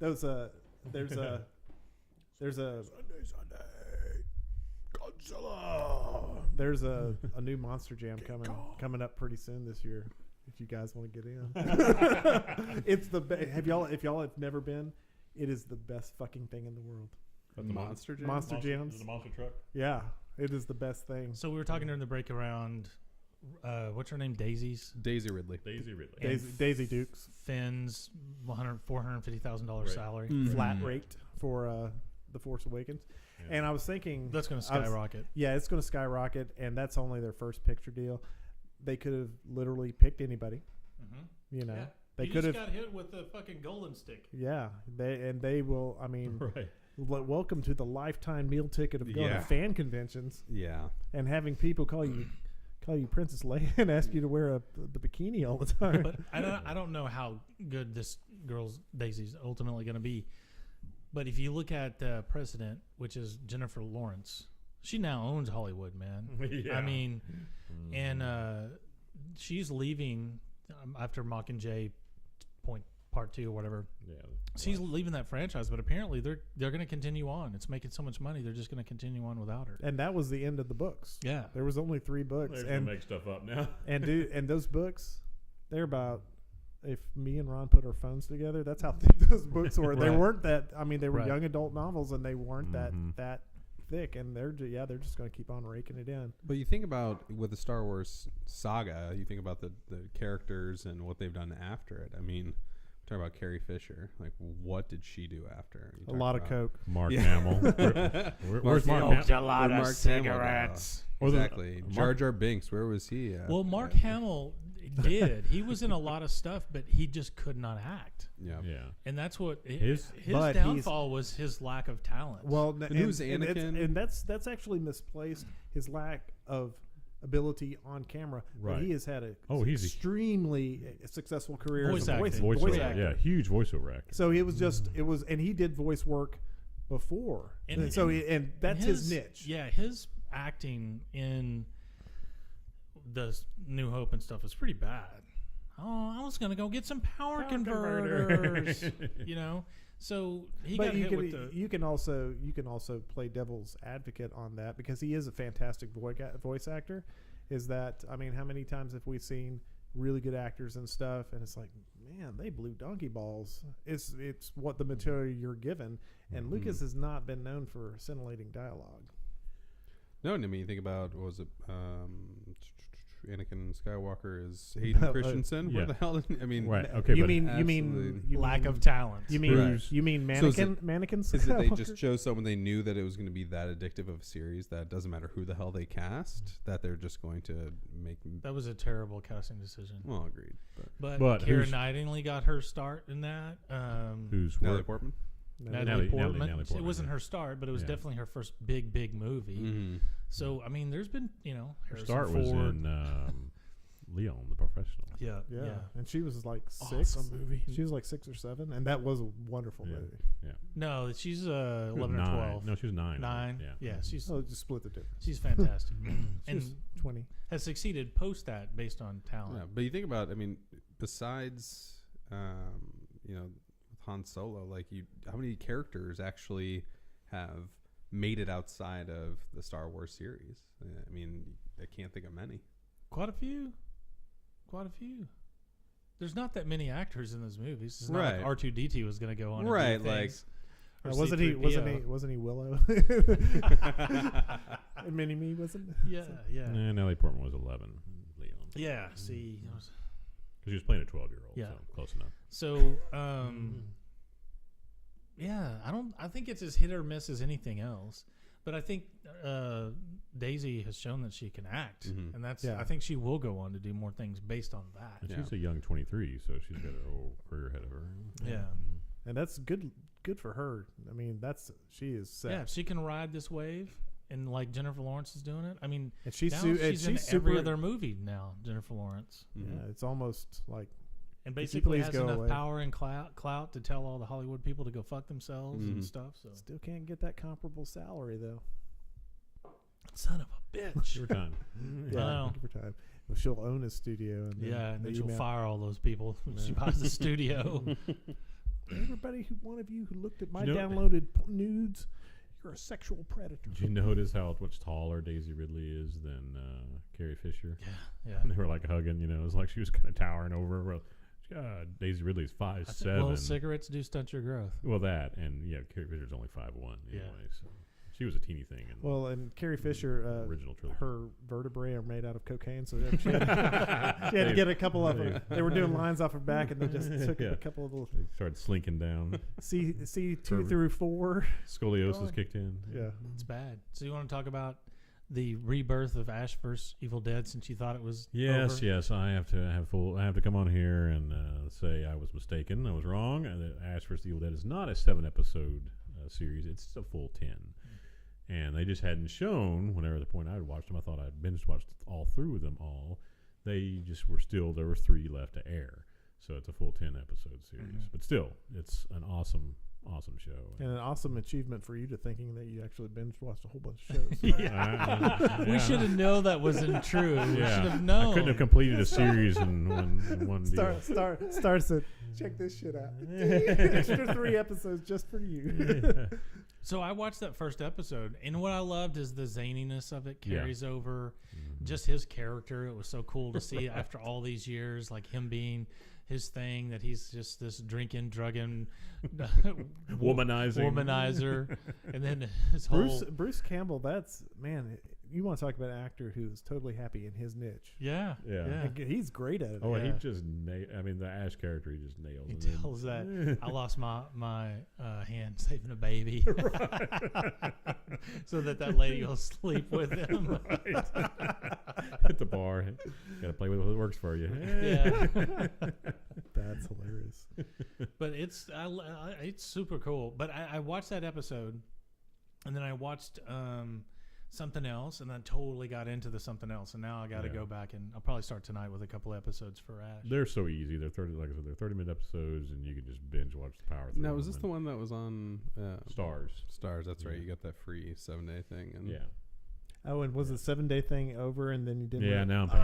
there's a Sunday, Godzilla. There's a new Monster Jam coming up pretty soon this year. If you guys want to get in, it's the if y'all have never been, it is the best fucking thing in the world. The Monster Jam? Monster Jams. The monster truck. Yeah, it is the best thing. So we were talking during the break around, what's her name? Daisy Ridley. Daisy Dukes. Finn's $450,000 salary. Flat rate for The Force Awakens. Yeah. And I was thinking... That's going to skyrocket. It's going to skyrocket, and that's only their first picture deal. They could have literally picked anybody. Mm-hmm. You know. Yeah. They could have got hit with the fucking golden stick. Yeah. They will, I mean... Right. Welcome to the lifetime meal ticket of going to fan conventions. Yeah. And having people call you Princess Leia and ask you to wear the bikini all the time. But I don't know how good this girl's Daisy's ultimately going to be. But if you look at President, which is Jennifer Lawrence, she now owns Hollywood, man. Yeah. I mean, and she's leaving after Mockingjay Part 2 or whatever. Yeah, she's leaving that franchise, but apparently they're going to continue on. It's making so much money, they're just going to continue on without her. And that was the end of the books. Yeah, there was only 3 books. They're going to make stuff up now. and those books, they're about. If me and Ron put our phones together, that's how thick those books were. They weren't that. I mean, they were young adult novels, and they weren't that thick. And they're just going to keep on raking it in. But you think about with the Star Wars saga, you think about the characters and what they've done after it. I mean. Talking about Carrie Fisher, like what did she do after? A lot of coke. Mark Hamill. Where's Mark Hamill? A lot of cigarettes. Exactly. Jar Jar Binks, where was he at? Well, Mark Hamill did. He was in a lot of stuff, but he just could not act. Yeah. And that's what his downfall was, his lack of talent. Well, and who's Anakin? And that's actually misplaced, his lack of ability on camera. Right. But he has had he's extremely successful career as a voice actor. Yeah, huge voiceover actor. So it was and he did voice work before. And that's his niche. Yeah, his acting in the New Hope and stuff is pretty bad. Oh, I was going to go get some power converters. You know? So he got hit with the... You can also play devil's advocate on that because he is a fantastic voice actor. Is that, I mean, how many times have we seen really good actors and stuff, and it's like, man, they blew donkey balls. It's what the material you're given, and Lucas has not been known for scintillating dialogue. No, I mean, you think about, what was it, Anakin Skywalker is Hayden Christensen. Yeah. What the hell? I mean, right? Okay, you mean lack of talent. You mean mannequins? Is it they just chose someone they knew that it was going to be that addictive of a series that doesn't matter who the hell they cast, that they're just going to make? That was a terrible casting decision. Well, agreed. But Keira Knightley got her start in that. Who's Natalie Portman? Natalie Portman. It wasn't her start, but it was definitely her first big movie. Mm-hmm. So I mean, there's been her start was in Leon, the Professional. Yeah. And she was like 6. Awesome movie. She was like 6 or 7, and that was a wonderful movie. Yeah. No, she's 11 or 12. No, she was 9. 9. Yeah. She's just split the difference. She's fantastic. And 20 has succeeded post that based on talent. Yeah, but you think about, I mean, besides Han Solo, like how many characters actually have made it outside of the Star Wars series? I mean, I can't think of many. Quite a few. There's not that many actors in those movies. It's not right. like R2-D2 was going to go on. Right, and do things. Wasn't he Willow? And Mini-Me wasn't. Yeah. And Natalie Portman was 11. Leon. Yeah. See, because she was playing a 12-year-old. Yeah, so close enough. So, I think it's as hit or miss as anything else. But I think Daisy has shown that she can act, and that's. I think she will go on to do more things based on that. And she's a young 23, so she's got a whole career ahead of her. Yeah, and that's good for her. I mean, she is set. Yeah, if she can ride this wave, and like Jennifer Lawrence is doing it. I mean, and she's in every other movie now. Jennifer Lawrence. Yeah, it's almost like. And basically has enough power and clout to tell all the Hollywood people to go fuck themselves and stuff. So still can't get that comparable salary though. Son of a bitch. Give her time. Give her time. Well, she'll own a studio. And then she'll fire all those people when she buys the studio. everybody one of you who looked at my You know- downloaded nudes, you're a sexual predator. Did you notice how much taller Daisy Ridley is than Carrie Fisher? Yeah. And they were like hugging, it was like she was kind of towering over her. Well, Daisy Ridley's 5'7". Well, cigarettes do stunt your growth. Well, that, and Carrie Fisher's only 5'1" anyway, so she was a teeny thing in Well, and Carrie Fisher, original trilogy. her vertebrae are made out of cocaine, so she had, she had to get a couple of them. They were doing lines off her back, and they just took a couple of little They started slinking down. C2 Curve. through 4. Scoliosis kicked in. Yeah. It's bad. So you want to talk about the rebirth of Ash vs. Evil Dead since you thought it was Yes, over? yes. I have to come on here and say I was mistaken. I was wrong. Ash vs. Evil Dead is not a 7-episode series. It's a full 10. And they just hadn't shown, whenever the point I had watched them, I thought I'd binge watched all through them all. They just were still, there were 3 left to air. So it's a full 10-episode series. But still, it's an awesome show. And an awesome achievement for you to thinking that you actually binge watched a whole bunch of shows. We should have known that wasn't true. We should have known. I couldn't have completed a series in one deal. Starts at, check this shit out. Extra 3 episodes just for you. So I watched that first episode, and what I loved is the zaniness of it carries over. Just his character. It was so cool to see after all these years, like him being his thing, that he's just this drinking, drugging, womanizer, and then his whole Bruce Campbell. That's man. You want to talk about an actor who's totally happy in his niche. yeah. And he's great at it. Oh, and Yeah. he just the Ash character, he just nailed He it. tells that I lost my hand saving a baby, so that lady will sleep with him. At the bar. Got to play with what works for you. Yeah, That's hilarious. but it's super cool. But I watched that episode, and then I watched something else, and then totally got into the something else. And now I got to go back, and I'll probably start tonight with a couple episodes for Ash. They're so easy. They're 30-minute episodes, and you can just binge watch the power through. Now, was them this and the one that was on Stars? Stars, that's right. Yeah. You got that free 7-day thing. And Yeah. Oh, and was the 7-day thing over, and then you didn't? Yeah, now I'm paying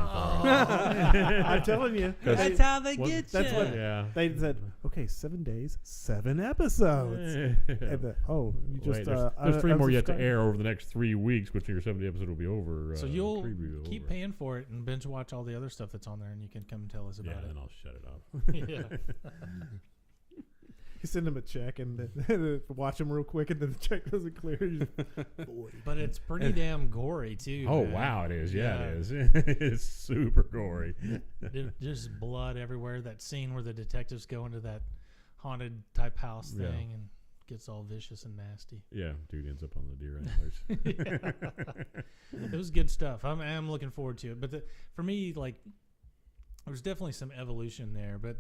for it. I'm telling you. That's how they Well, get that's you. what- Yeah. They said, okay, 7 days, 7 episodes. And you just Wait, there's 3 more yet to unsubscribe. air over the next 3 weeks, which your 70 episode will be over. So you'll preview will be keep over. paying for it and binge watch all the other stuff that's on there, and you can come tell us Yeah, about then I'll shut it off. it. Yeah. You send them a check and then watch them real quick, and then the check doesn't clear. You just, But it's pretty damn gory too. Oh man. wow, it is. Yeah, Yeah. it is. It's super gory. Just blood everywhere. That scene where the detectives go into that haunted type house Yeah. thing and gets all vicious and nasty. Yeah, dude ends up on the deer antlers. It was good stuff. I'm looking forward to it. But for me, like, there's definitely some evolution there. But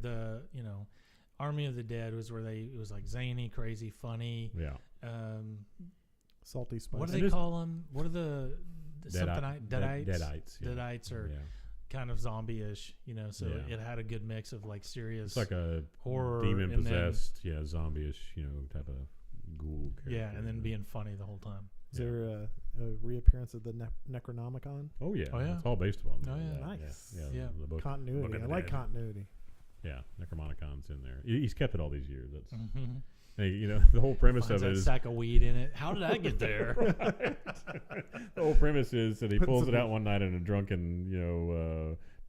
Army of the Dead was where it was like zany, crazy, funny. Yeah, salty, spicy. What do they call them? What are the Deadites? Deadites. Yeah. Deadites are Yeah. kind of zombie-ish, so Yeah. it had a good mix of like serious It's like a horror, demon and then- possessed, zombie-ish, type of ghoul character. yeah, and then being funny the whole time. Is there a reappearance of the Necronomicon? Oh yeah, Oh, yeah. it's all based upon. Oh, yeah. that. Nice. Yeah. The book, Continuity. Book of I the like Dead. continuity. Yeah, Necromonicon's in there. He's kept it all these years. That's Mm-hmm. the whole premise Finds of that it is sack of weed in it. How did I get there? the whole premise is that he Puts pulls it some- out one night in a drunken,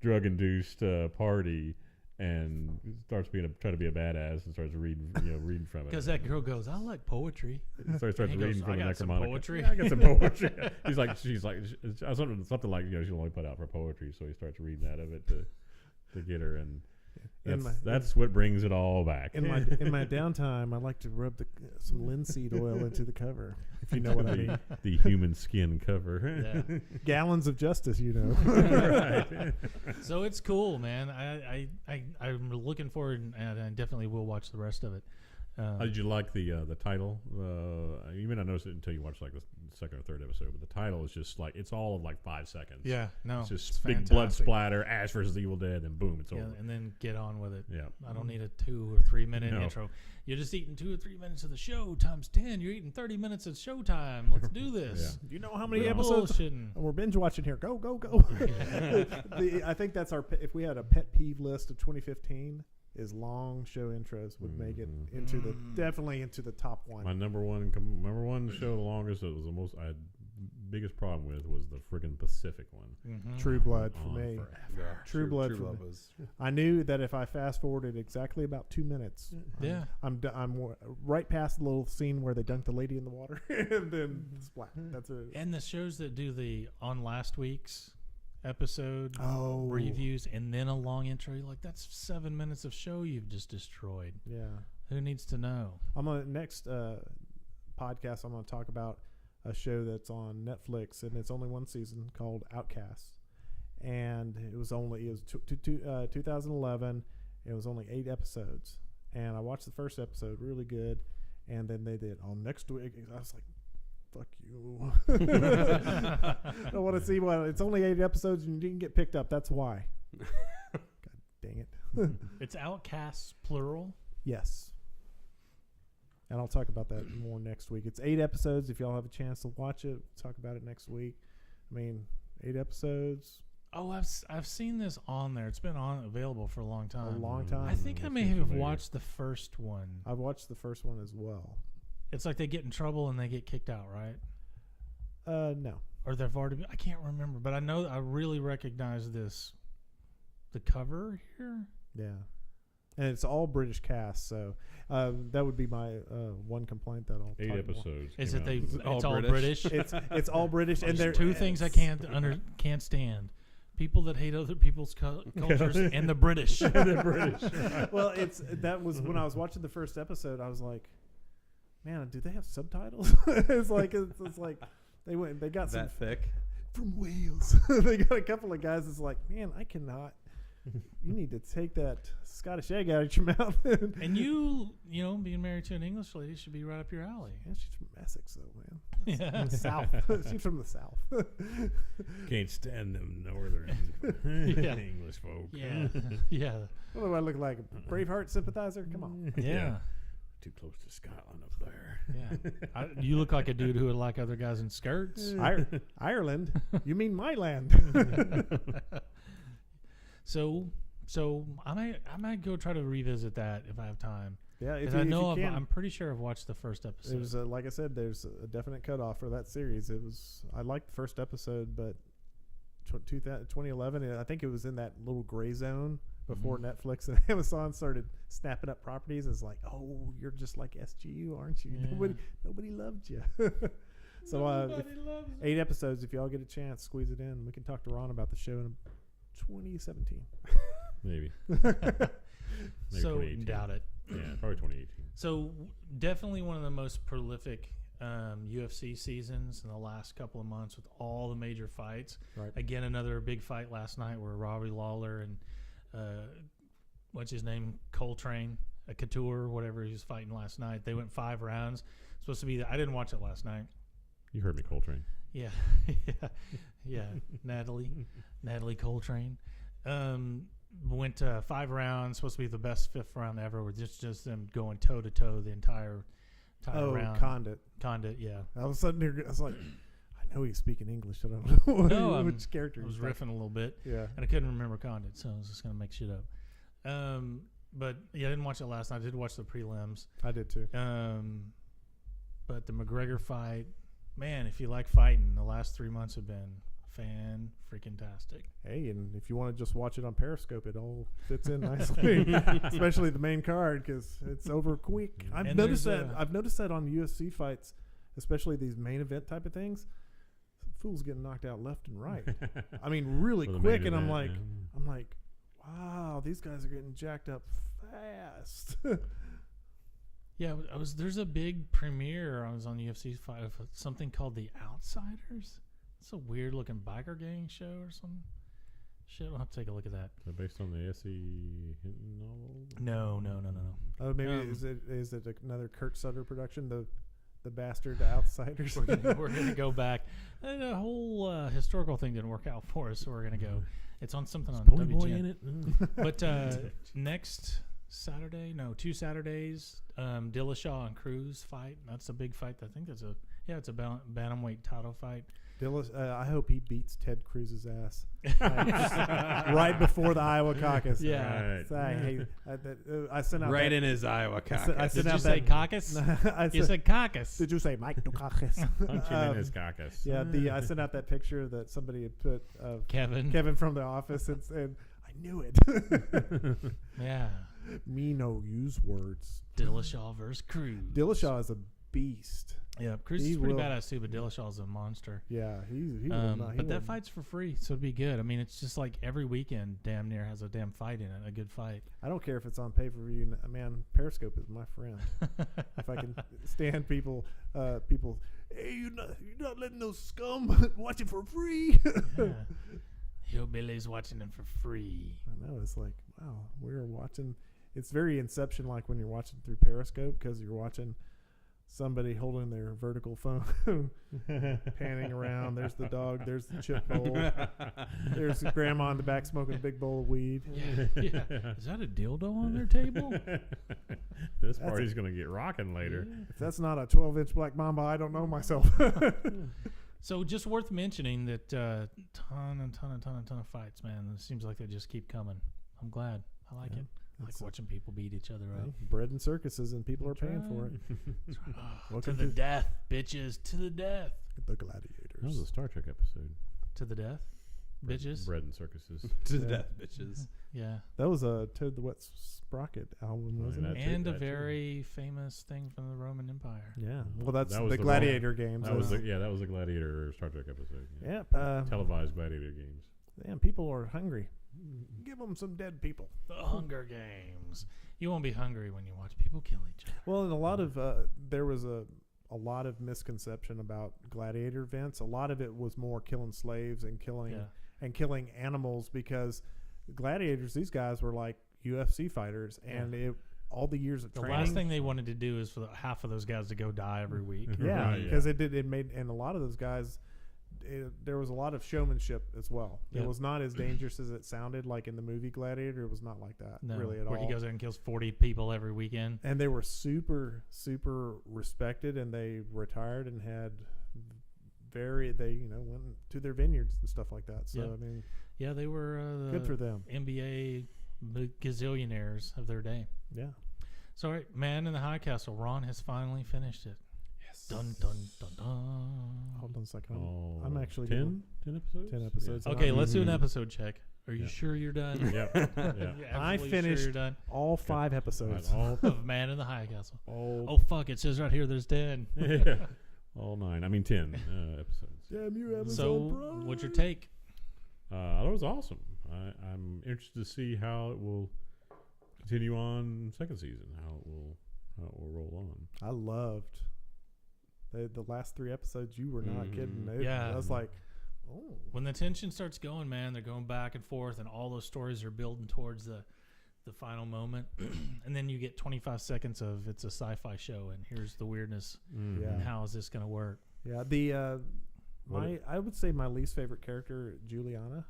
drug-induced party, and starts trying to be a badass and starts reading from it. Because that girl goes, I like poetry. So he starts He reading goes, from "I the got some Necromonicon. poetry." Yeah, I got some poetry. she's like something like she'll only put out for poetry, so he starts reading out of it to get her, and that's what brings it all back. In my downtime, I like to rub some linseed oil into the cover, if you know what I mean. The human skin cover. Yeah. Gallons of justice, Right. So it's cool, man. I'm looking forward, and I definitely will watch the rest of it. How did you like the title? You may not notice it until you watch like the second or third episode, but the title is just like it's all of like 5 seconds. Yeah, no, It's just it's big blood fantastic. splatter, Ash versus Evil Dead, and boom, it's Yeah, over. and then get on with it. Yeah. I don't need a 2 or 3 minute No. intro. You're just eating 2 or 3 minutes of the show times 10. You're eating 30 minutes of showtime. Let's do this. Do you know how many We're episodes? bullshitting. We're binge watching here. Go, go, go. I think that's if we had a pet peeve list of 2015, is long show intros would make it into the definitely into the top one. My number one show the longest. It was the most. I had biggest problem with was the friggin' Pacific one. True Blood for On me. forever. True Blood for me. was. I knew that if I fast forwarded exactly about 2 minutes, Yeah. I'm right past the little scene where they dunk the lady in the water and then splat. That's it. And the shows that do the on last week's episode reviews and then a long intro, you're like, that's 7 minutes of show you've just destroyed. Yeah. Who needs to know? I'm on next podcast. I'm going to talk about a show that's on Netflix, and it's only one season, called Outcast. And it was 2011. It was only 8 episodes, and I watched the first episode, really good. And then they did on next week. I was like, fuck you. I don't want to see what. It's only 8 episodes, and you didn't get picked up. That's why. God dang it. It's Outcasts plural. Yes. And I'll talk about that more next week. It's 8 episodes. If y'all have a chance to watch it, talk about it next week. I mean, 8 episodes. Oh, I've seen this on there. It's been available for a long time. A long time. I think I may have watched the first one. I've watched the first one as well. It's like they get in trouble and they get kicked out, right? No. Or they've already been, I can't remember, but I know I really recognize the cover here. Yeah. And it's all British cast, so that would be my one complaint that I'll 8 talk episodes. Is came it out. it's all British? It's all British, and There's there 2 things I can't stand: people that hate other people's cultures and the British. The British. Well, that was when I was watching the first episode. I was like, man, do they have subtitles? it's like they got some That thick. from Wales. They got a couple of guys that's like, man, I cannot. You need to take that Scottish egg out of your mouth. And you know, being married to an English lady should be right up your alley. Yeah, she's from Essex, though, man. Yeah. The South. She's from the South. Can't stand them northern English folk. Yeah. Yeah. What do I look like? A Braveheart sympathizer? Come on. Yeah. Too close to Scotland up there. Yeah. You look like a dude who would like other guys in skirts. Ireland? You mean my land? So I might go try to revisit that if I have time. Yeah, if Because you can. I'm pretty sure I've watched the first episode. It was like I said, there's a definite cutoff for that series. I liked the first episode, but 2011, I think it was in that little gray zone before Netflix and Amazon started snapping up properties. It's like, oh, you're just like SGU, aren't you? Yeah. Nobody loved you. So 8 episodes. If y'all get a chance, squeeze it in. We can talk to Ron about the show in 2017. Maybe. So 2018. doubt it. Yeah, probably 2018. So definitely one of the most prolific UFC seasons in the last couple of months with all the major fights. Right. Again, another big fight last night where Robbie Lawler and what's his name, Coltrane, Couture, whatever he was fighting last night. They went 5 rounds. Supposed to be. I didn't watch it last night. You heard me, Coltrane. Yeah, yeah. Natalie Coltrane. Went 5 rounds. Supposed to be the best 5th round ever. With just them going toe to toe the entire round. Condit, yeah. All of a sudden, I was like, I know he's speaking English. I don't know which character. I was riffing a little bit. Yeah, and I couldn't remember Condit, so I was just gonna make shit up. But yeah, I didn't watch it last night. I did watch the prelims. I did too. But the McGregor fight, man, if you like fighting, the last 3 months have been fan-freaking-tastic. Hey, and if you want to just watch it on Periscope, it all fits in nicely, especially the main card because it's over quick. I've noticed that on UFC fights, especially these main event type of things, fools getting knocked out left and right. I mean, really quick, and I'm like, wow, these guys are getting jacked up fast. Yeah, there's a big premiere. I was on UFC fight of something called The Outsiders. It's a weird looking biker gang show or some shit. I'll have to take a look at that. Is that based on the S.E. Hinton novel? No. Oh, maybe is it another Kurt Sutter production? The bastard Outsiders. We're gonna go back. The whole historical thing didn't work out for us, so we're gonna go. It's on something on Pony Boy WGN. in it. But next Saturday, 2 Saturdays, Dillashaw and Cruz fight. That's a big fight. I think it's a bantamweight title fight. I hope he beats Ted Cruz's ass right before the Iowa caucus. Yeah. Right. I sent out Right that, in his Iowa caucus. I Did sent you out say that, caucus? You said caucus. Did you say Mike Dukakis? Punch him in his caucus. Yeah, I sent out that picture that somebody had put of Kevin. from The Office and said, I knew it. Yeah. Me no use words. Dillashaw versus Cruz. Dillashaw is a beast. Yeah, Cruz He is pretty will- badass too, but Dillashaw's a monster. Yeah, he will not. But that fight's for free, so it'd be good. I mean, it's just like every weekend damn near has a damn fight in it, a good fight. I don't care if it's on pay-per-view. Man, Periscope is my friend. If I can stand people, hey, you're not letting those scum watch it for free. Yeah. Hillbillies watching it for free. I know, it's like, wow, we're watching. It's very Inception like when you're watching through Periscope because you're watching somebody holding their vertical phone, panning around. There's the dog. There's the chip bowl. There's grandma in the back smoking a big bowl of weed. Yeah. Is that a dildo on their table? This party's going to get rocking later. If that's not a 12-inch black mamba, I don't know myself. So just worth mentioning that ton of fights, man. It seems like they just keep coming. I'm glad. I like it. I like watching people beat each other up. Bread and circuses, and people are paying for it. To Welcome the death, bitches. To the death. the Gladiators. That was a Star Trek episode. To the death, bitches. Bread and circuses. To the Yeah. death, bitches. Yeah. That was a Toad the Wet Sprocket album, wasn't that it? too, And a that too. very famous thing from the Roman Empire. Yeah. Well, that's That was the the Gladiator games. That was that was the Gladiator Star Trek episode. Yeah. Yeah. Televised Gladiator games. Damn, people are hungry. Give them some dead people. The Hunger Games. You won't be hungry when you watch people kill each other. Well, and a lot of there was a lot of misconception about gladiator events. A lot of it was more killing slaves and killing animals because gladiators, these guys were like UFC fighters, and all the years of The training. last thing they wanted to do is for half of those guys to go die every week. Yeah, Right, because it made, and a lot of those guys, there was a lot of showmanship as well. Yep. It was not as dangerous as it sounded like in the movie Gladiator. It was not like that really at where all. he goes in and kills 40 people every weekend. And they were super, super respected, and they retired and had they went to their vineyards and stuff like that. So Yep. I mean, Yeah, they were good for them. NBA gazillionaires of their day. Yeah. So, all right, Man in the High Castle. Ron has finally finished it. Yes. Dun, dun, dun, dun. Hold on a second. Oh, I'm actually 10 episodes. 10 episodes. Yeah. Okay, let's do an Mhm. episode check. Are you Yeah. sure you're done? Yep. Yeah. You're I absolutely finished Sure you're done all 5 episodes. All, of Man in the High Castle. all, Oh fuck! It says right here there's 10. yeah. All 9. I mean 10 episodes. Damn you, Amazon So, Prime. what's your take? That was awesome. I'm interested to see how it will continue on second season. How it will roll on. I loved the last 3 episodes. You were not kidding. Yeah. I was like, oh. When the tension starts going, man, they're going back and forth, and all those stories are building towards the final moment, and then you get 25 seconds of it's a sci-fi show, and here's the weirdness, Yeah. and how is this going to work? Yeah, I would say my least favorite character, Juliana.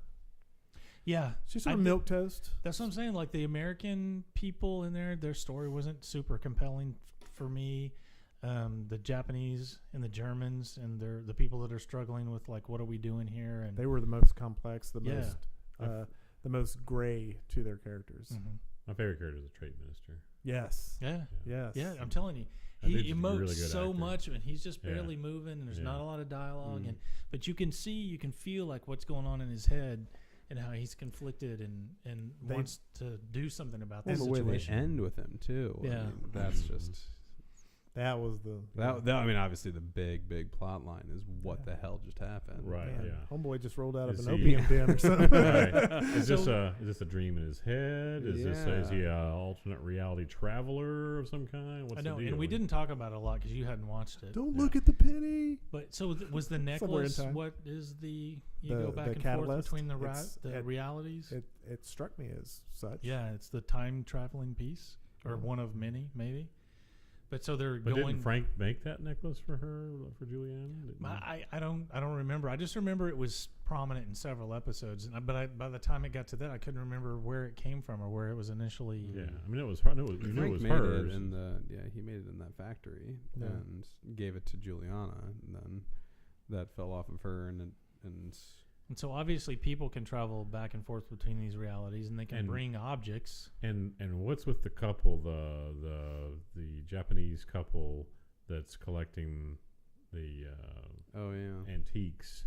Yeah, She's I sort of did- milquetoast. that's what I'm saying. Like the American people in there, their story wasn't super compelling for me. The Japanese and the Germans and the people that are struggling with like, what are we doing here? And They were the most complex, the Yeah. most gray to their characters. Mhm. My favorite character is the trade minister. Yes. yeah, Yes. yeah, I'm telling you, That he dude's a emotes really good so actor. much, and he's just Yeah. barely moving, and there's Yeah. not a lot of dialogue, Mm. but you can feel like what's going on in his head, and how he's conflicted and They- wants to do something about Well, this the way they situation. End with him too. Yeah. I mean, that's just That was the that. I mean, obviously the big plot line is what the hell just happened. Right. Man, Yeah. Homeboy just rolled out of Is an he- opium den or something. Right. Is this So- a dream in his head? Is he a alternate reality traveler of some kind? What's I know, the deal? and we didn't talk about it a lot because you hadn't watched it. Don't Yeah. look at the penny. But so was the Somewhere in necklace? time. What is you The- go back the and catalyst? forth between It's- the it- realities? It struck me as such. Yeah, it's the time traveling piece, or one of many, maybe. But so they're But going. didn't Frank make that necklace for her, for Juliana? Didn't he? I don't remember. I just remember it was prominent in several episodes, and by the time it got to that, I couldn't remember where it came from or where it was initially. Yeah, I mean it was her. We knew it Frank was made hers. it in he made it in that factory Yeah. and gave it to Juliana, and then that fell off of her, and And so obviously people can travel back and forth between these realities, and they can bring objects. And what's with the couple, the Japanese couple that's collecting the antiques?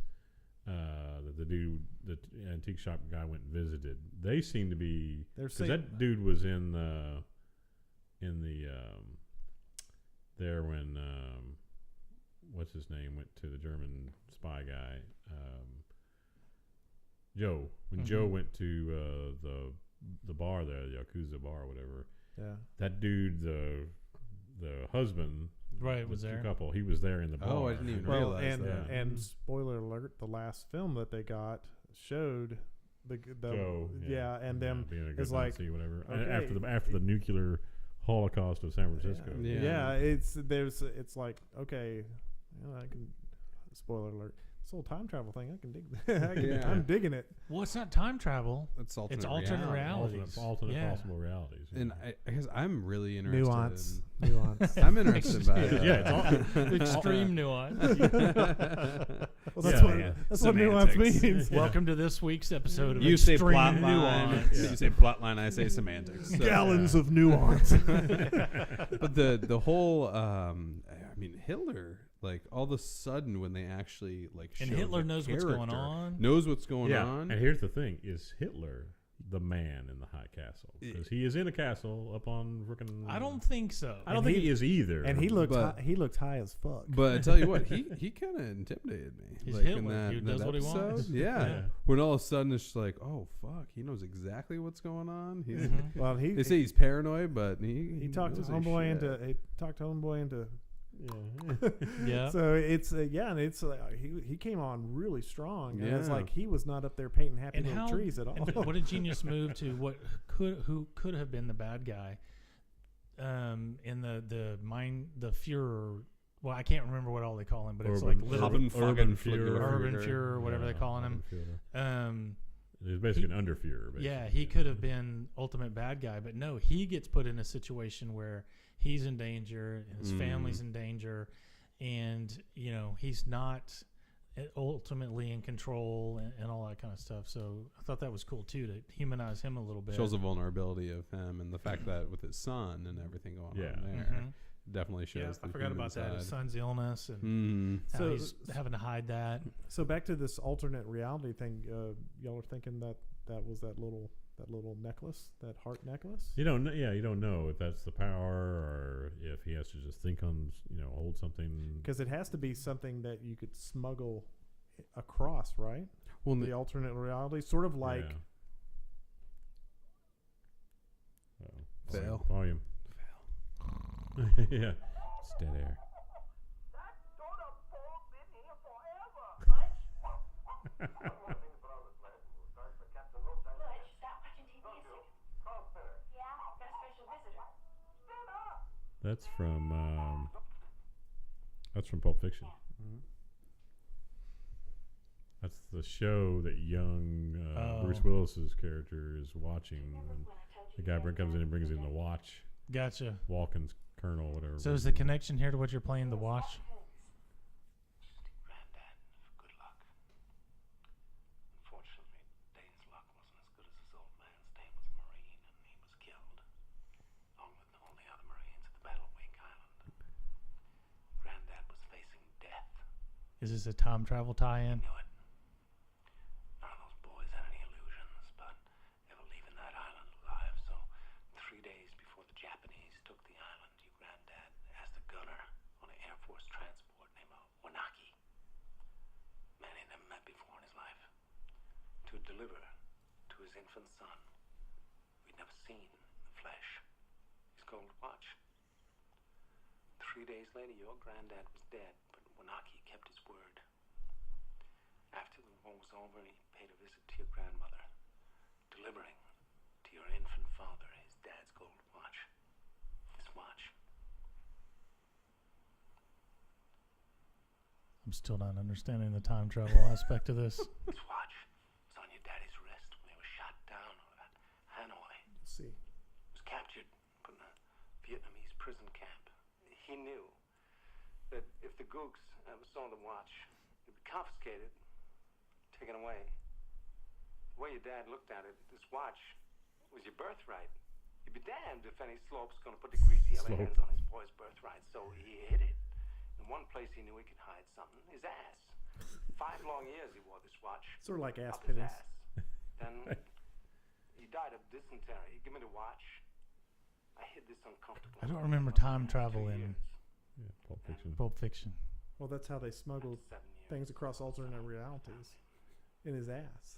The antique shop guy went and visited. They seem to be, because that dude was in the there when what's his name went to the German spy guy. Joe, when Joe went to the bar there, the Yakuza bar or whatever, that dude, the husband, was there. The couple, he was there in the bar. Oh, I didn't even realize that. And spoiler alert: the last film that they got showed the Joe, and them being a good is like Nazi, whatever. okay. After the nuclear holocaust of San Francisco. It's like, okay, I can, spoiler alert, this whole time travel thing, I can dig. I'm digging it. Well, it's not time travel. It's alternate realities. Alternate possible realities. Yeah. And I guess I'm really interested. Nuance. I'm interested by it. It's extreme nuance. Well, that's what nuance means. Welcome to this week's episode of You Extreme say plot Nuance. line. You say plot line. I say semantics. So, Gallons of nuance. But the whole, I mean, Hitler. Like all of a sudden, when they actually and Hitler knows what's going on. Knows what's going on. And here's the thing: is Hitler the man in the high castle? Because he is in a castle up on freaking. I don't think so. I don't think he is either. And he looked high as fuck. But I tell you what, he kind of intimidated me. He's like Hitler. He does what he wants. Yeah. When all of a sudden it's just like, oh fuck, he knows exactly what's going on. He's well, they say he's paranoid, but he talked his homeboy into. Yeah. So it's and it's he came on really strong, and it's like he was not up there painting happy little trees at all. What a genius move to who could have been the bad guy, in the Fuhrer. Well, I can't remember what all they call him, but it's like Urban Führer, whatever they're calling him. He's basically an underführer. Basically. Yeah, he could have been ultimate bad guy, but no, he gets put in a situation where he's in danger, and his family's in danger, and he's not ultimately in control and all that kind of stuff. So I thought that was cool too, to humanize him a little bit. Shows the vulnerability of him and the fact that with his son and everything going on there. Definitely shows. I forgot about that. His son's illness and how so he's having to hide that. So back to this alternate reality thing. Y'all are thinking that was that little necklace, that heart necklace. You don't know if that's the power or if he has to just think on, hold something. Because it has to be something that you could smuggle across, right? Well, the alternate reality, sort of like. Yeah. Fail. Volume. Yeah. It's dead air. That's from Pulp Fiction. That's the show that young Bruce Willis's character is watching. And the guy comes in and brings in the watch. Gotcha. Walken's Colonel, whatever. So is the connection here to what you're playing, the watch? Granddad, good luck. Unfortunately, Dane's luck wasn't as good as his old man's. Dane was a Marine, and he was killed, along with all the other Marines at the Battle of Wake Island. Granddad was facing death. Is this a time travel tie-in? Knew it. None of those boys had any illusions about ever leaving that island alive, so 3 days before the Japanese took the island, your granddad asked a gunner on an Air Force transport named Wanaki, man he'd never met before in his life, to deliver to his infant son, who he'd never seen in the flesh, his gold watch. 3 days later, your granddad was dead, but Wanaki kept his word. After the war was over, he paid a visit to your grandmother, delivering to your infant father his dad's gold watch. This watch. I'm still not understanding the time travel aspect of this. This watch was on your daddy's wrist when he was shot down at Hanoi. Let's see. He was captured, put in a Vietnamese prison camp. He knew that if the Gooks ever saw the watch, You'd be confiscated, taken away. The way your dad looked at it, this watch was your birthright. You'd be damned if any slope's going to put the greasy yellow hands on his boy's birthright. So he hid it. In one place he knew he could hide something, his ass. 5 long years he wore this watch. Sort of like ass up his pennies. ass. Then he died of dysentery. Give me the watch. I hid this uncomfortable. I don't remember time travel in Pulp Fiction. Pulp Fiction. Well, that's how they smuggled things across alternate realities in his ass.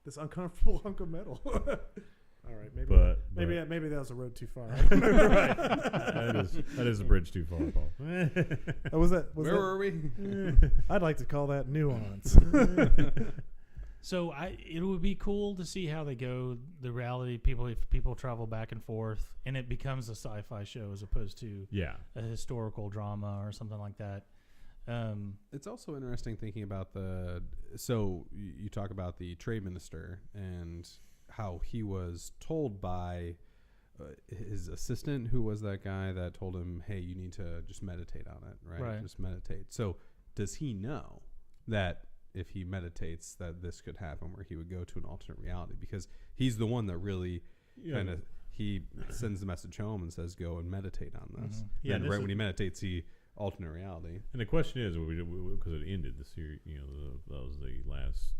This uncomfortable hunk of metal. All right, maybe that was a road too far. Right. That is a bridge too far, Paul. Where were we? I'd like to call that nuance. So it would be cool to see how they go. The reality if people travel back and forth, and it becomes a sci-fi show as opposed to a historical drama or something like that. It's also interesting thinking about so you talk about the trade minister and how he was told by his assistant, who was that guy that told him, hey, you need to just meditate on it, right? Just meditate. So does he know that if he meditates that this could happen, where he would go to an alternate reality? Because he's the one that really kind of, he sends the message home and says, go and meditate on this. Mm-hmm. Then when he meditates, he alternate reality. And the question is, because it ended the series, that was the last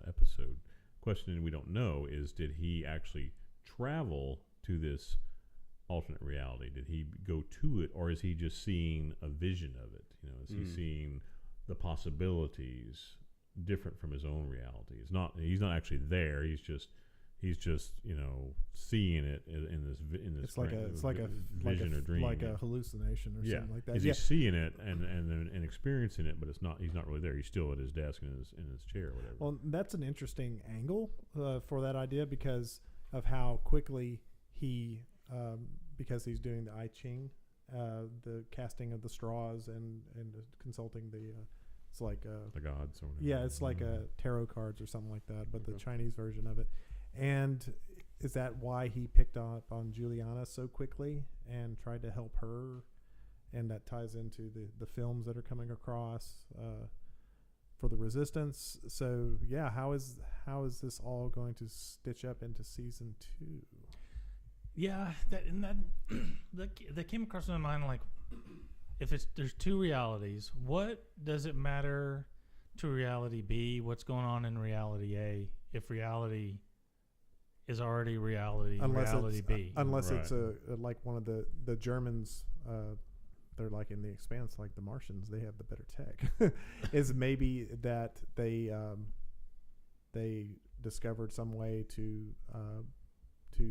episode. Question we don't know is, did he actually travel to this alternate reality? Did he go to it, or is he just seeing a vision of it? Is he seeing the possibilities different from his own reality? He's not actually there. He's just seeing it in this it's like a vision or dream, like a hallucination or something like that. Is he seeing it and experiencing it, but he's not really there. He's still at his desk in his chair or whatever. Well, that's an interesting angle for that idea, because of how quickly he because he's doing the I Ching, the casting of the straws and consulting the it's like the gods or whatever. Yeah, it's like a tarot cards or something like that, but the Chinese version of it. And is that why he picked up on Juliana so quickly and tried to help her? And that ties into the films that are coming across for the Resistance. So yeah, how is this all going to stitch up into season 2? Yeah, that came across my mind, like, if there's 2 realities, what does it matter to reality B? What's going on in reality A if reality is already reality B? Unless it's like one of the Germans, they're like in the Expanse, like the Martians, they have the better tech. Is maybe that they discovered some way to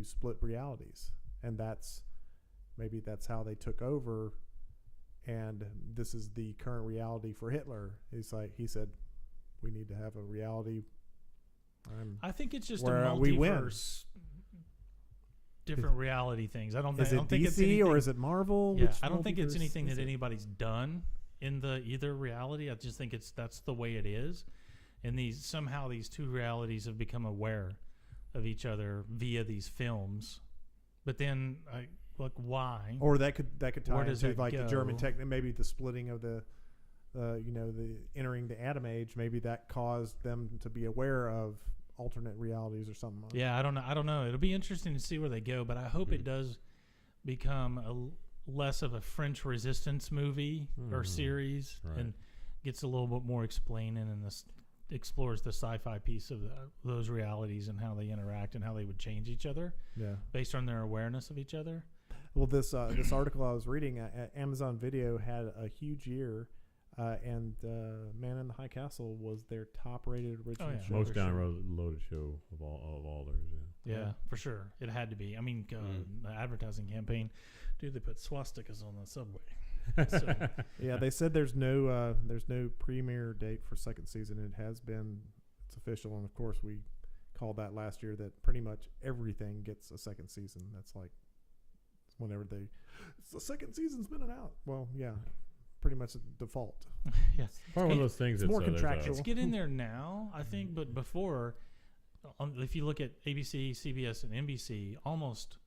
split realities, and that's how they took over. And this is the current reality for Hitler. He said, we need to have a reality. I think it's just where a multiverse, different reality things. I don't think it's DC or is it Marvel? Yeah, I don't think it's anything that anybody's done in either reality. I just think that's the way it is. And somehow these 2 realities have become aware of each other via these films. But then, look, why? Or that could tie into like go? The German tech, maybe the splitting of the entering the Atom Age. Maybe that caused them to be aware of alternate realities or something. Yeah, I don't know. It'll be interesting to see where they go, but I hope it does become less of a French Resistance movie or series, and gets a little bit more explaining, and this explores the sci-fi piece of those realities and how they interact and how they would change each other based on their awareness of each other. Well, this article I was reading, Amazon Video had a huge year, and Man in the High Castle was their top-rated original show. Most downloaded show of all theirs. Yeah, for sure. It had to be. I mean, the advertising campaign, dude, they put swastikas on the subway. So, yeah, they said there's no premiere date for second season. It's official, and of course we called that last year that pretty much everything gets a second season. That's like whenever the second season's been out. Well, yeah, pretty much a default. Yeah, probably one of those things. It's more contractual. It's getting there now, I think, but before, if you look at ABC, CBS, and NBC, almost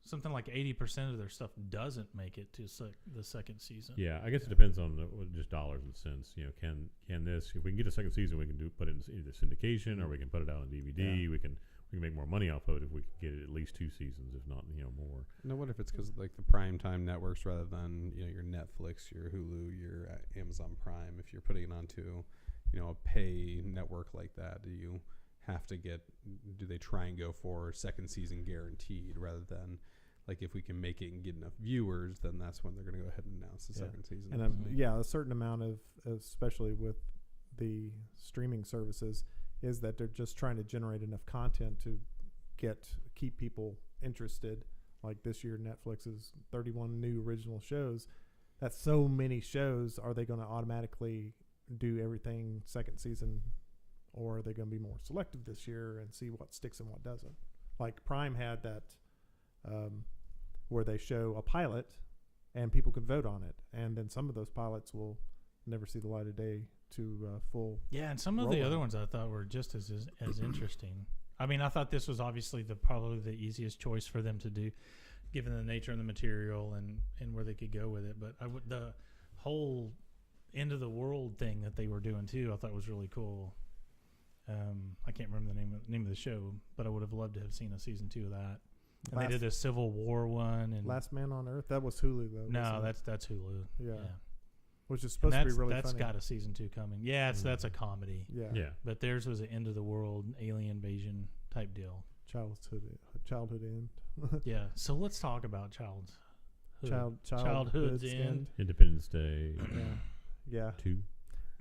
something like 80% of their stuff doesn't make it to the second season. Yeah, I guess it depends on just dollars and cents. Can this? If we can get a second season, we can put it in either syndication or we can put it out on DVD. Yeah. We can make more money off of it if we can get it at least 2 seasons, if not more. No, what if it's because like the primetime networks rather than your Netflix, your Hulu, your Amazon Prime? If you're putting it onto a pay network like that, do they try and go for second season guaranteed rather than like if we can make it and get enough viewers, then that's when they're going to go ahead and announce the second season. And a certain amount of, especially with the streaming services, is that they're just trying to generate enough content to keep people interested. Like this year, Netflix's 31 new original shows. That's so many shows. Are they going to automatically do everything second season, or are they going to be more selective this year and see what sticks and what doesn't? Like Prime had that where they show a pilot and people could vote on it, and then some of those pilots will never see the light of day to full. Yeah, and some of the other ones I thought were just as interesting. I mean, I thought this was obviously probably the easiest choice for them to do, given the nature of the material and where they could go with it. But the whole end of the world thing that they were doing too, I thought was really cool. I can't remember the name of the show, but I would have loved to have seen a season 2 of that. And they did a Civil War one and Last Man on Earth. That was Hulu though. No, that's Hulu. Yeah. Which is supposed to be really that's funny. got a season 2 coming. Yeah, that's a comedy. Yeah. But theirs was an end of the world alien invasion type deal. Childhood end. Yeah. So let's talk about Childhood's end. Independence Day. Yeah. 2.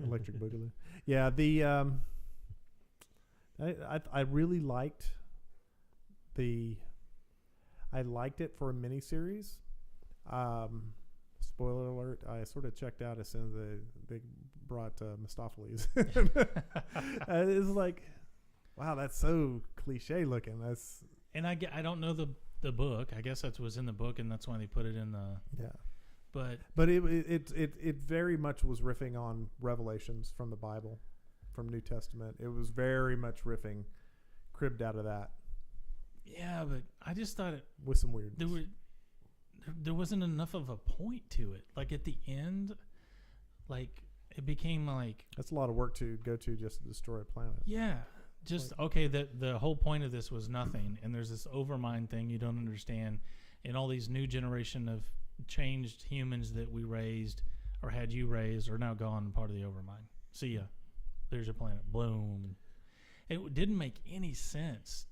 Electric Boogaloo. Yeah. The I really liked I liked it for a miniseries. Spoiler alert, I sort of checked out as soon as they brought Mistopheles. It's like, wow, that's so cliche looking. And I don't know the book. I guess that was in the book, and that's why they put it in the. Yeah. But it very much was riffing on revelations from the Bible, from New Testament. It was very much cribbed out of that. Yeah, but I just thought it with some weird. There wasn't enough of a point to it. Like at the end, like it became like that's a lot of work to go to just to destroy a planet. Yeah, just okay. The whole point of this was nothing, and there's this overmind thing you don't understand, and all these new generation of changed humans that we raised or had you raised are now gone, part of the overmind. See ya. There's your planet. Bloom. It didn't make any sense.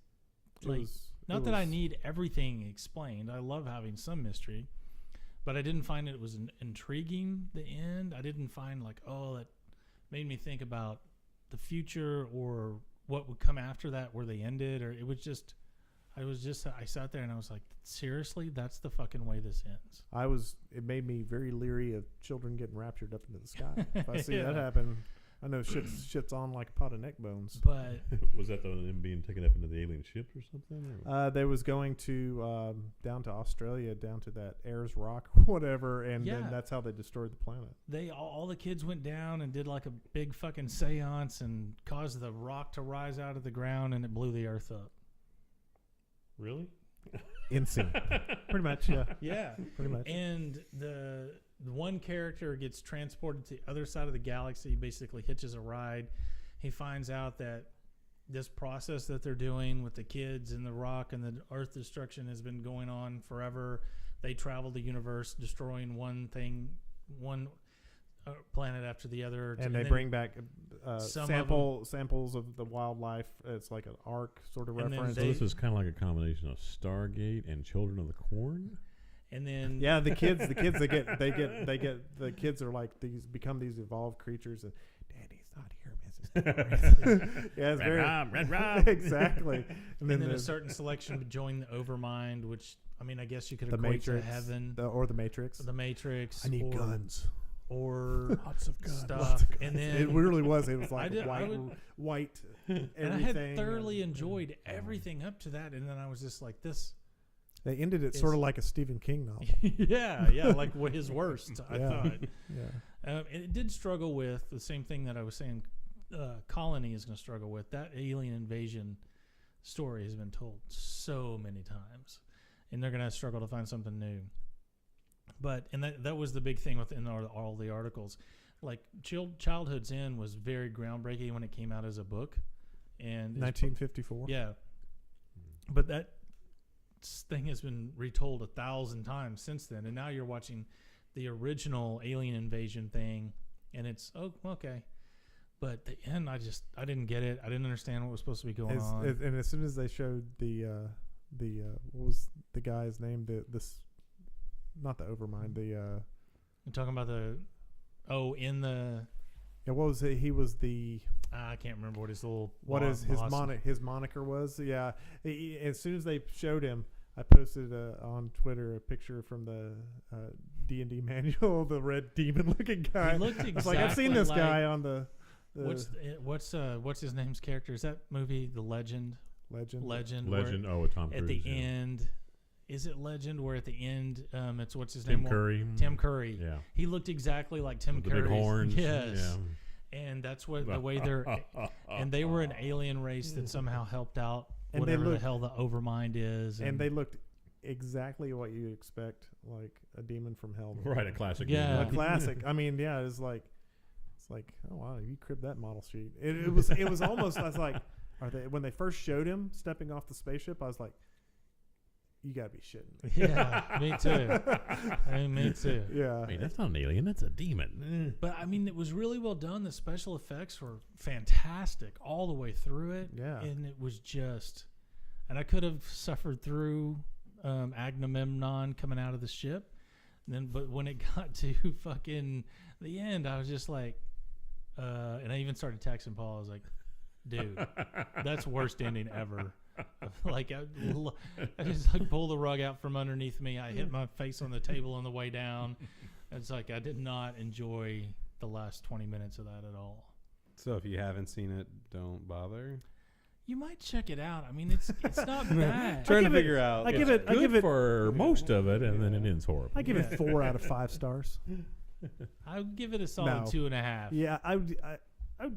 Not that I need everything explained. I love having some mystery, but I didn't find it was intriguing, the end. I didn't find that made me think about the future or what would come after that, where they ended, or I sat there and I was like, seriously, that's the fucking way this ends. It made me very leery of children getting raptured up into the sky. If I see that happen, I know shit's on like a pot of neck bones. But was that them being taken up into the alien ships or something? They was going to down to Australia, down to that Ayers Rock, whatever, and then that's how they destroyed the planet. All the kids went down and did like a big fucking seance and caused the rock to rise out of the ground, and it blew the earth up. Really? Insane. Pretty much, yeah. Yeah. Pretty much. And the one character gets transported to the other side of the galaxy, basically hitches a ride. He finds out that this process that they're doing with the kids and the rock and the earth destruction has been going on forever. They travel the universe, destroying one planet after the other. And they bring back samples of the wildlife. It's like an ark sort of reference. So this is kind of like a combination of Stargate and Children of the Corn. And then the kids the kids are like become these evolved creatures, and Daddy's not here, Mrs. Yeah, it's Red Rob. Exactly. And then a certain selection would join the Overmind, which I guess you could the equate Matrix, to heaven or the Matrix. The Matrix. I need guns. Or lots of guns. Stuff. And then it really was. It was like white. And I had thoroughly enjoyed everything up to that, and then I was just like, this. They ended it sort of like a Stephen King novel. yeah, like his worst, I thought. Yeah. It did struggle with the same thing that I was saying Colony is going to struggle with. That alien invasion story has been told so many times. and they're gonna struggle to find something new. But and that was the big thing within all the articles. Like Childhood's End was very groundbreaking when it came out as a book, and 1954. yeah, but that thing has been retold 1,000 times since then, and now you're watching the original alien invasion thing, and it's okay. But the end, I didn't get it. I didn't understand what was supposed to be going on. And as soon as they showed the what was the guy's name? This not the Overmind. You're talking about in the. Yeah, what was it? He was the. I can't remember what his little. What is his boss. his moniker was? Yeah, as soon as they showed him, I posted on Twitter a picture from the D&D manual, the red demon-looking guy. He looked I was exactly like, I've seen this like, guy on the what's his name's character? Is that movie The Legend? Legend. Legend. Oh, with Tom Cruise. At the yeah. end, is it Legend? Where at the end, it's what's his Tim name? Curry. Tim Curry. Yeah. He looked exactly like Tim With Curry. the big horns. Yes. Yeah. And that's what the way they're, and they were an alien race that somehow helped out And whatever they the hell the Overmind is. And they looked exactly what you expect, like a demon from hell. Right, a classic. Yeah. A classic. I mean, yeah, it's like, oh wow, you cribbed that model sheet. It was almost. I was like, when they first showed him stepping off the spaceship, I was like, you gotta be shitting me. Yeah, me too. Me too. Yeah. I mean, that's not an alien. That's a demon. But I mean, it was really well done. The special effects were fantastic all the way through it. Yeah. And it was just, and I could have suffered through Agamemnon coming out of the ship. But when it got to fucking the end, I was just like, and I even started texting Paul. I was like, dude, that's worst ending ever. Like I just like pulled the rug out from underneath me. I hit my face on the table on the way down. It's like I did not enjoy the last 20 minutes of that at all. So if you haven't seen it, don't bother. You might check it out. I mean, it's not bad. Trying to figure out. I give it for most of it, and then it ends horrible. I give it 4 out of 5 stars. I would give it a solid 2.5. Yeah, I would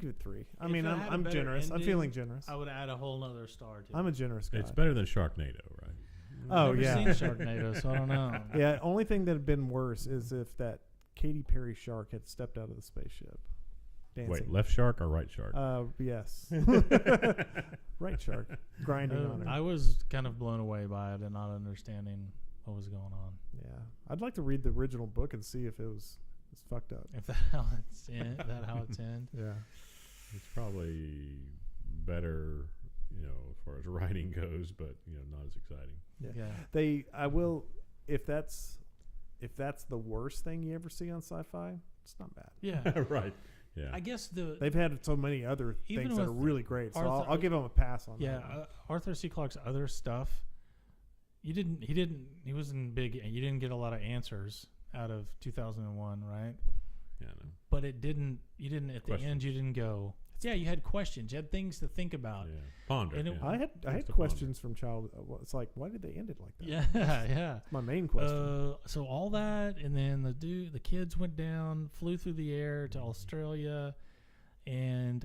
give it 3. I If mean, it had a I'm better generous. I'm ending, feeling generous. I would add a whole nother star to it. I'm a generous guy. It's better than Sharknado, right? Oh I've yeah. never seen Sharknado, so I don't know. Yeah, only thing that had been worse is if that Katy Perry shark had stepped out of the spaceship. Dancing. Wait, left shark or right shark? Yes. Right shark. Grinding on her. I was kind of blown away by it and not understanding what was going on. Yeah. I'd like to read the original book and see if it's fucked up. If that how it's in, Yeah. It's probably better, as far as writing goes, but not as exciting. Yeah. I will if that's the worst thing you ever see on sci-fi, it's not bad. Yeah. Right. Yeah. I guess they've had so many other even things that are with really great, so Arthur- I'll give them a pass on yeah, that. Arthur C. Clarke's other stuff, he wasn't big. You didn't get a lot of answers out of 2001, right? Yeah. No. But you didn't at the end. You didn't go. Yeah, you had questions. You had things to think about. Yeah. Ponder. And it- yeah. I had Things to questions from child. It's like, why did they end it like that? Yeah. My main question. So all that, and then the kids went down, flew through the air to Australia, and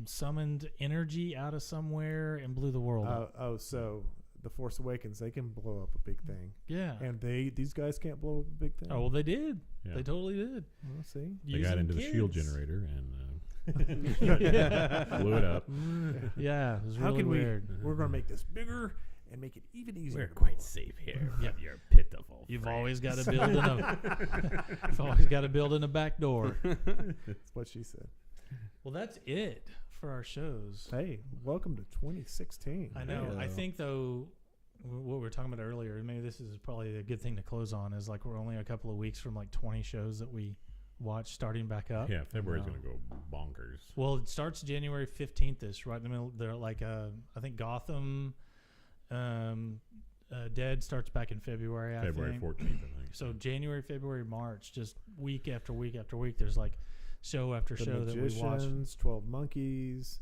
summoned energy out of somewhere and blew the world up. So the Force Awakens, they can blow up a big thing. Yeah. And these guys can't blow up a big thing. Oh well, they did. Yeah. They totally did. Well, see. They got into the shield kids. generator and Yeah. blew it up. Yeah, it was How really can weird. we're going to make this bigger and make it even easier. We're to quite blow up. safe here. Yeah. You're pitiful. You've friend. always got to build in a back door. That's what she said. Well, that's it for our shows. Hey, welcome to 2016. I know. Yeah. I think though, what we were talking about earlier, maybe this is probably a good thing to close on. Is like we're only a couple of weeks from like 20 shows that we watch starting back up. Yeah, February's going to go bonkers. Well, it starts January 15th. Right in the middle. They're like I think Gotham, Dead starts back in February. February 14th, I think. So January, February, March, just week after week after week. There's like show after The show that we watch. Magicians, 12 Monkeys.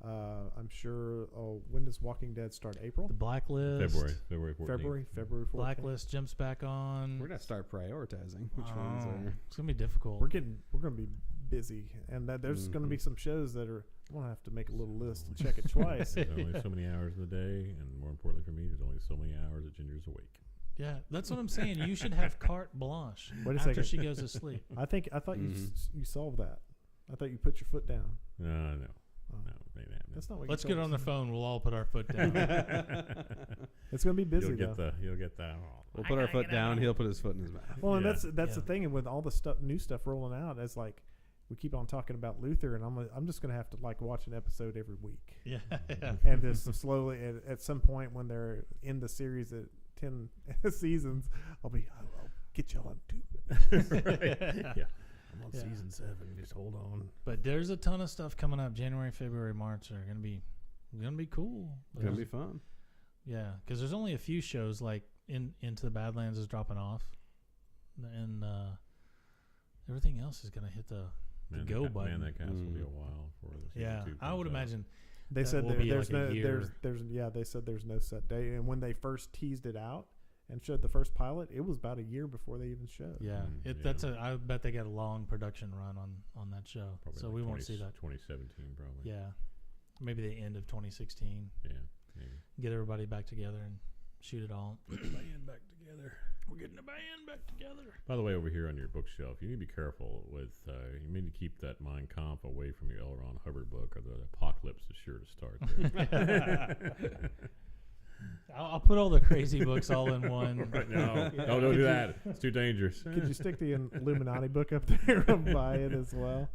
I'm sure. Oh, when does Walking Dead start? April? The Blacklist. February 14th. February 14th. Blacklist jumps back on. We're gonna start prioritizing which ones are. It's gonna be difficult. We're gonna be busy, and that there's going to be Mhm. some shows that are. I'm gonna have to make a little list and check it twice. There's only so many hours in the day, and more importantly for me, there's only so many hours that Ginger's awake. Yeah, that's what I'm saying. You should have carte blanche Wait a after second. she goes to sleep. I thought Mhm. you solved that. I thought you put your foot down. No, Oh. ain't happening. That's not what. Let's you get told on the us. phone. We'll all put our foot down. It's gonna be busy You'll get though. you'll get the. We'll put our foot down. He'll put his foot in his mouth. Well, and Yeah. that's the Yeah. thing with all the new stuff rolling out. It's like we keep on talking about Luther, and I'm just gonna have to like watch an episode every week, yeah, yeah. and just slowly at some point when they're in the series at 10 seasons, I'll get y'all on too. Right. Yeah. I'm on Yeah. season 7. Just hold on. But there's a ton of stuff coming up. January, February, March are gonna be cool. It's gonna be fun. Yeah, because there's only a few shows like Into the Badlands is dropping off, and everything else is gonna hit the go button. Man, that cast will be a while for the season yeah. 2 I would comes out. imagine. They That said will be there's like a no year. they said there's no set date, and when they first teased it out and showed the first pilot, it was about a year before they even showed. Yeah, Yeah. I bet they got a long production run on that show, Probably so like we won't see that. 2017 probably. Yeah, maybe the end of 2016. Yeah. Maybe. Get everybody back together and shoot it all. Put the band back together. We're getting the band back together. By the way, over here on your bookshelf, you need to be careful with. You need to keep that Mein Kampf away from your L. Ron Hubbard book, or the apocalypse is sure to start there. I'll put all the crazy books all in one. No, don't do that. It's too dangerous. Could you stick the Illuminati book up there by it as well?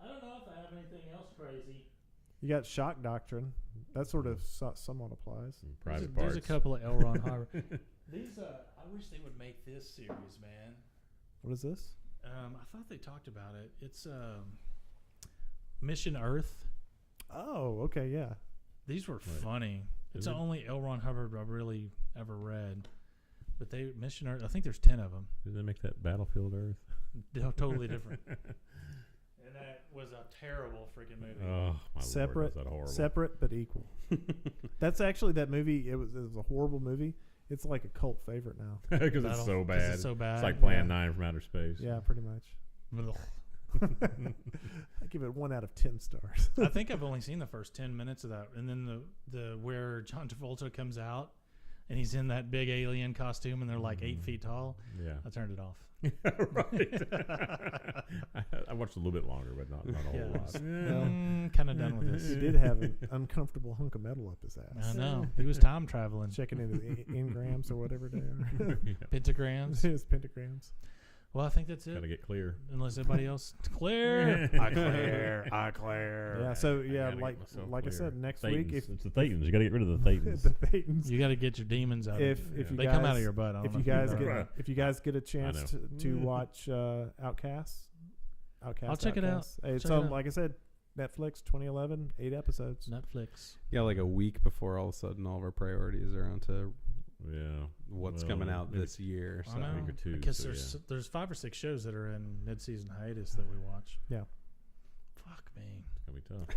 I don't know if I have anything else crazy. You got shock doctrine. That sort of somewhat applies. Private There's parts. a couple of L. Ron Hubbard. These, I wish they would make this series, man. What is this? I thought they talked about it. It's Mission Earth. Oh, okay, yeah. These were Right. funny. It's Is the it? only L. Ron Hubbard I've really ever read. But Mission Earth, I think there's 10 of them. Did they make that Battlefield Earth? They're totally different. And that was a terrible freaking movie. Oh, my Separate- Lord, was that horrible. Separate but equal. That's actually that movie. It was a horrible movie. It's like a cult favorite now. Because it's so 'Cause bad. It's so bad. It's like Plan Yeah. 9 from outer space. Yeah, pretty much. Ugh. I give it 1 out of 10 stars. I think I've only seen the first 10 minutes of that, and then the where John Travolta comes out, and he's in that big alien costume, and they're like 8 feet tall. Yeah. I turned it off. Right. I watched a little bit longer, but not a whole lot. Kind of done with He this. did have an uncomfortable hunk of metal up his I ass. know. He was time traveling. Checking in his engrams or whatever they are. Yeah. Pentagrams. His pentagrams. Well, I think that's Gotta it. get clear. Unless anybody else. Clear. I clear. I clear. Yeah, so I yeah, gotta like get myself like I clear. said, next Thetans. week if It's the Thetans. You gotta get rid of the Thetans. the Thetans, You got to get your demons out. if Yeah. you they guys come out of your butt. I don't if know you know guys that. get Right. if you guys get a chance know. to watch Outcasts, I'll check it out. Outcasts. It's Check it on, out. like I said, Netflix, 2011, 8 episodes. Netflix. Yeah, like a week before all of a sudden all of our priorities are onto Yeah. what's Well, coming out maybe this year. I So know. week or two, Because so there's 5 or 6 shows that are in mid-season hiatus that we watch. Yeah. Fuck me. It's gonna be tough.